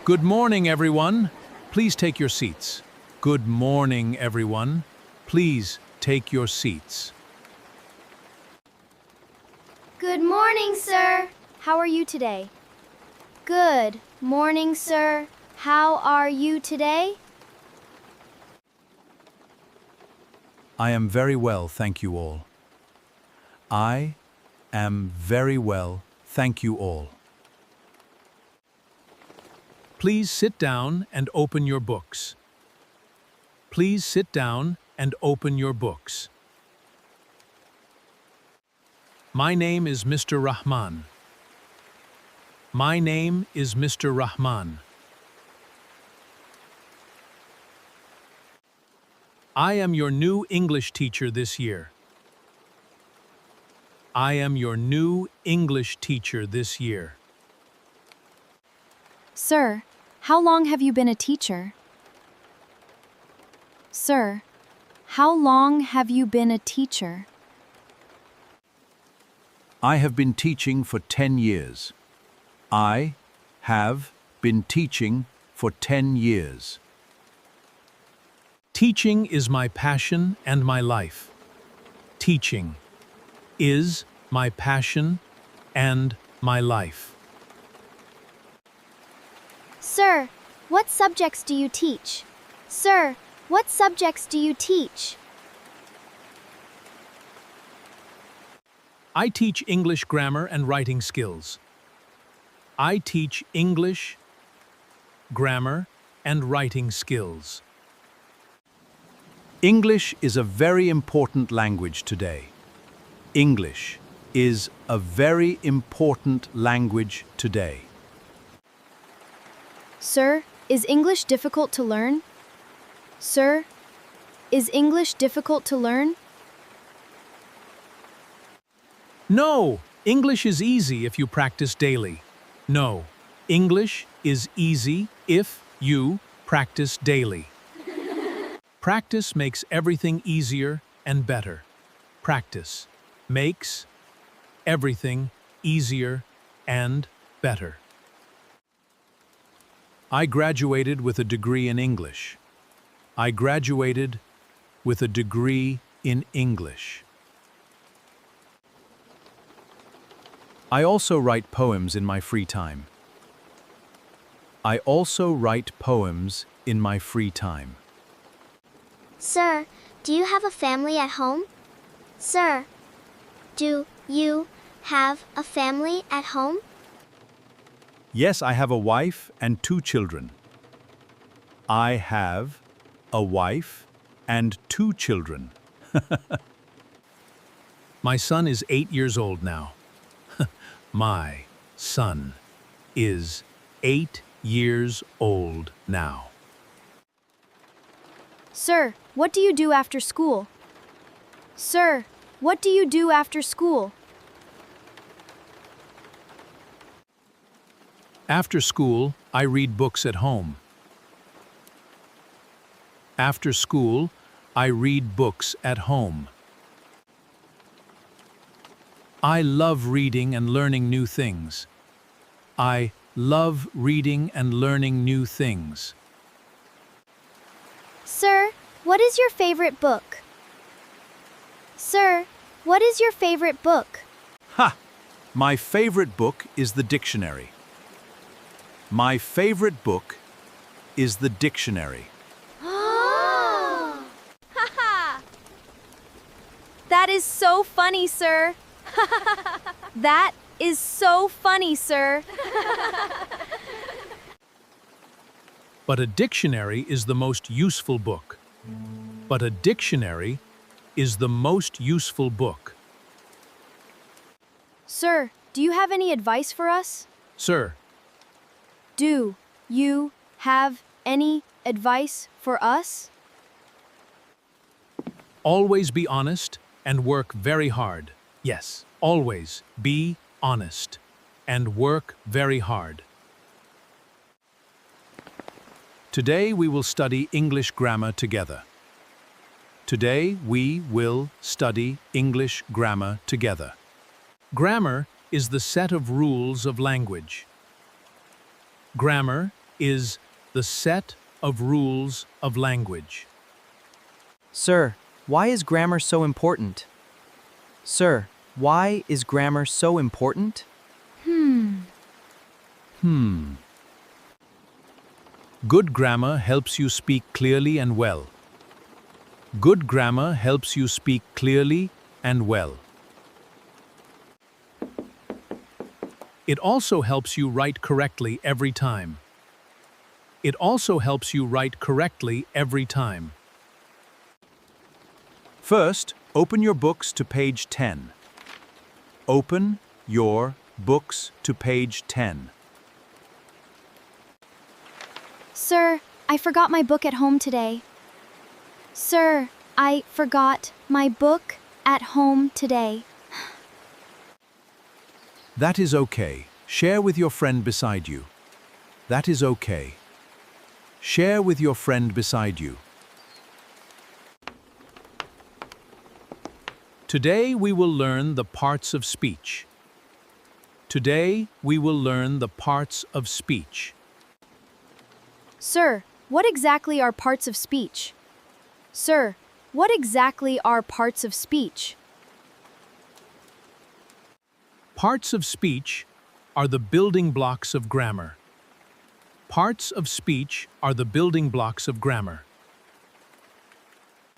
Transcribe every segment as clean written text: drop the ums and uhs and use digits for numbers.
Good morning, everyone. Please take your seats. Good morning, everyone. Please take your seats. Good morning, sir. How are you today? Good morning, sir. How are you today? I am very well, thank you all. I am very well, thank you all. Please sit down and open your books. Please sit down and open your books. My name is Mr. Rahman. My name is Mr. Rahman. I am your new English teacher this year. I am your new English teacher this year. Sir, how long have you been a teacher? Sir, how long have you been a teacher? I have been teaching for 10 years. I have been teaching for 10 years. Teaching is my passion and my life. Teaching is my passion and my life. Sir, what subjects do you teach? Sir, what subjects do you teach? I teach English grammar and writing skills. I teach English, grammar, and writing skills. English is a very important language today. English is a very important language today. Sir, is English difficult to learn? Sir, is English difficult to learn? No, English is easy if you practice daily. No, English is easy if you practice daily. Practice makes everything easier and better. Practice makes everything easier and better. I graduated with a degree in English. I graduated with a degree in English. I also write poems in my free time. I also write poems in my free time. Sir, do you have a family at home? Sir, do you have a family at home? Yes, I have a wife and 2 children. I have a wife and 2 children. My son is 8 years old now. My son is 8 years old now. Sir, what do you do after school? Sir, what do you do after school? After school, I read books at home. After school, I read books at home. I love reading and learning new things. I love reading and learning new things. Sir, what is your favorite book? Sir, what is your favorite book? Ha! My favorite book is the dictionary. My favorite book is the dictionary. Oh! Haha! That is so funny, sir. That is so funny, sir. But a dictionary is the most useful book. But a dictionary is the most useful book. Sir, do you have any advice for us? Sir, Do you have any advice for us? always be honest and work very hard. Yes, always be honest and work very hard. Today we will study English grammar together. Today we will study English grammar together. Grammar is the set of rules of language. Grammar is the set of rules of language. Sir, why is grammar so important? Sir, why is grammar so important? Good grammar helps you speak clearly and well. Good grammar helps you speak clearly and well. It also helps you write correctly every time. It also helps you write correctly every time. First, open your books to page 10. Open your books to page 10. Sir, I forgot my book at home today. Sir, I forgot my book at home today. That is okay. Share with your friend beside you. That is okay. Share with your friend beside you. Today we will learn the parts of speech. Today we will learn the parts of speech. Sir, what exactly are parts of speech? Sir, what exactly are parts of speech? Parts of speech are the building blocks of grammar. Parts of speech are the building blocks of grammar.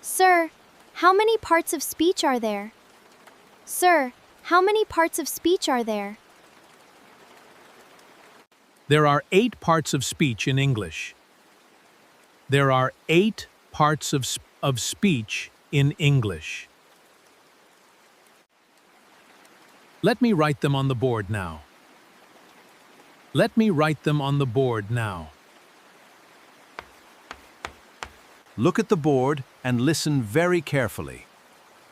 Sir, how many parts of speech are there? Sir, how many parts of speech are there? There are 8 parts of speech in English. There are 8 parts of speech in English. Let me write them on the board now. Let me write them on the board now. Look at the board and listen very carefully.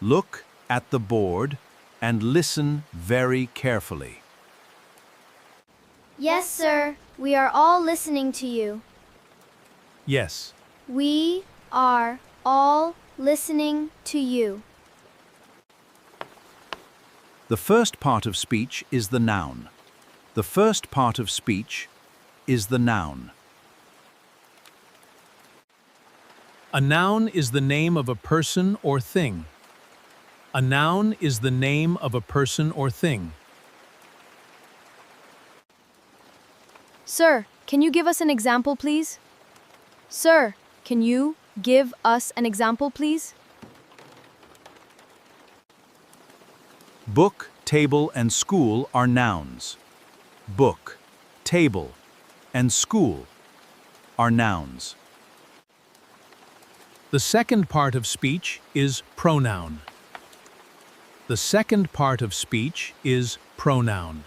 Look at the board and listen very carefully. Yes, sir, we are all listening to you. Yes. We are all listening to you. The first part of speech is the noun. The first part of speech is the noun. A noun is the name of a person or thing. A noun is the name of a person or thing. Sir, can you give us an example, please? Sir, can you give us an example, please? Book, table, and school are nouns. Book, table, and school are nouns. The second part of speech is pronoun. The second part of speech is pronoun.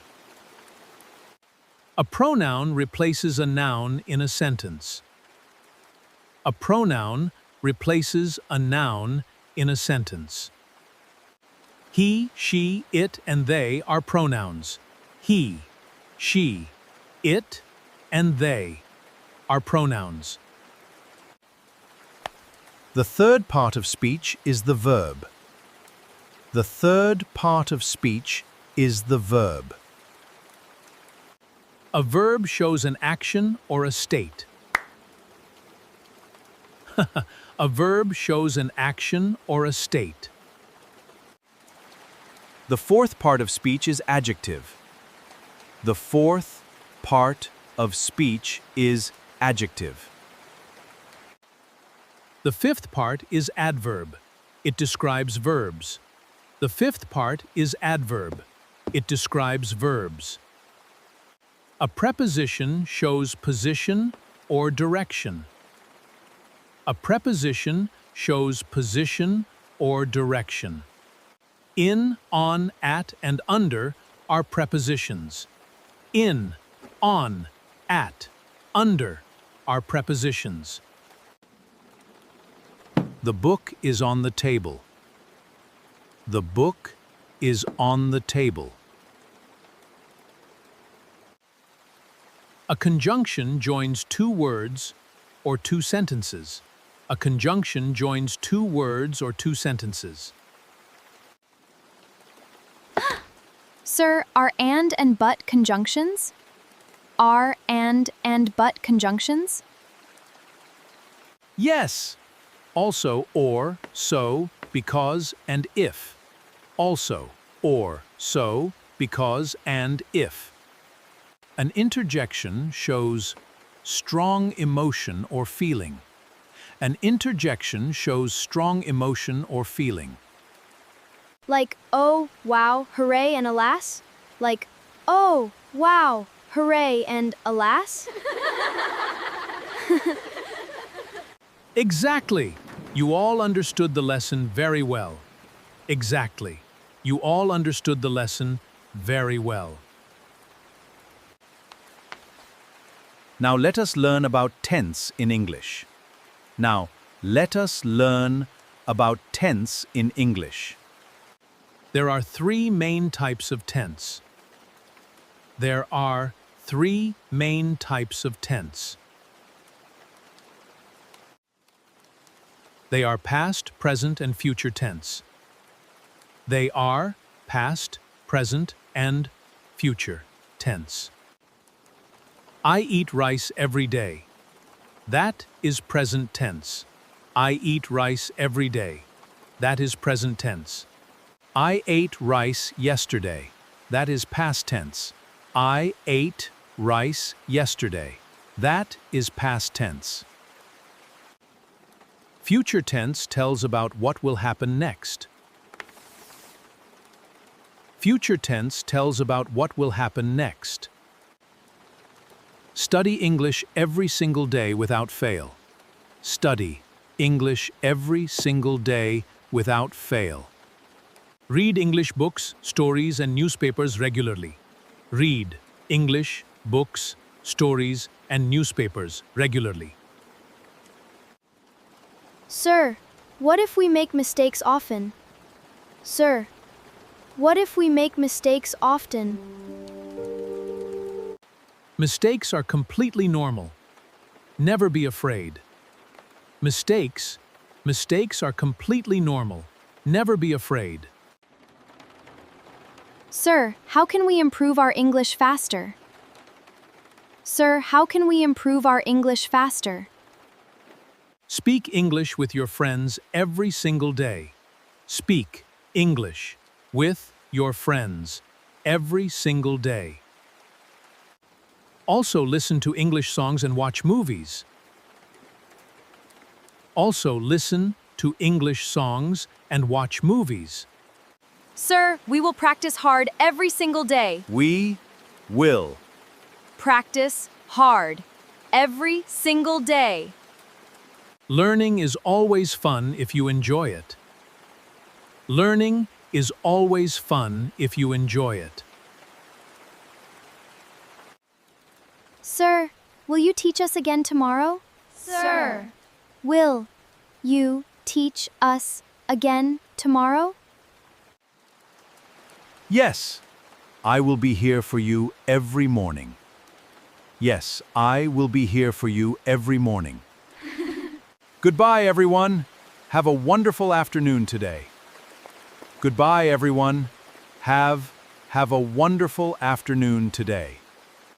A pronoun replaces a noun in a sentence. A pronoun replaces a noun in a sentence. He, she, it, and they are pronouns. He, she, it, and they are pronouns. The third part of speech is the verb. The third part of speech is the verb. A verb shows an action or a state. A verb shows an action or a state. The fourth part of speech is adjective. The fourth part of speech is adjective. The fifth part is adverb. It describes verbs. The fifth part is adverb. It describes verbs. A preposition shows position or direction. A preposition shows position or direction. In, on, at, and under are prepositions. In, on, at, under are prepositions. The book is on the table. The book is on the table. A conjunction joins two words or two sentences. A conjunction joins two words or two sentences. Sir, are and but conjunctions? are, and but conjunctions? Yes. Also, or, so, because, and if. Also, or, so, because, and if. An interjection shows strong emotion or feeling. An interjection shows strong emotion or feeling. Like, oh, wow, hooray, and alas? Like, oh, wow, hooray, and alas? Exactly. You all understood the lesson very well. Exactly. You all understood the lesson very well. Now let us learn about tense in English. Now, let us learn about tense in English. There are three main types of tense. There are three main types of tense. They are past, present, and future tense. They are past, present, and future tense. I eat rice every day. That is present tense. I eat rice every day. That is present tense. I ate rice yesterday. That is past tense. I ate rice yesterday. That is past tense. Future tense tells about what will happen next. Future tense tells about what will happen next. Study English every single day without fail. Study English every single day without fail. Read English books, stories, and newspapers regularly. Read English books, stories, and newspapers regularly. Sir, what if we make mistakes often? Sir, what if we make mistakes often? Mistakes are completely normal. Never be afraid. Mistakes are completely normal. Never be afraid. Sir, how can we improve our English faster? Sir, how can we improve our English faster? Speak English with your friends every single day. Speak English with your friends every single day. Also listen to English songs and watch movies. Also listen to English songs and watch movies. Sir, we will practice hard every single day. We will. Practice hard every single day. Learning is always fun if you enjoy it. Learning is always fun if you enjoy it. Sir, will you teach us again tomorrow? Sir. Will you teach us again tomorrow? Yes, I will be here for you every morning. Yes, I will be here for you every morning. Goodbye, everyone. Have a wonderful afternoon today. Goodbye, everyone. Have a wonderful afternoon today.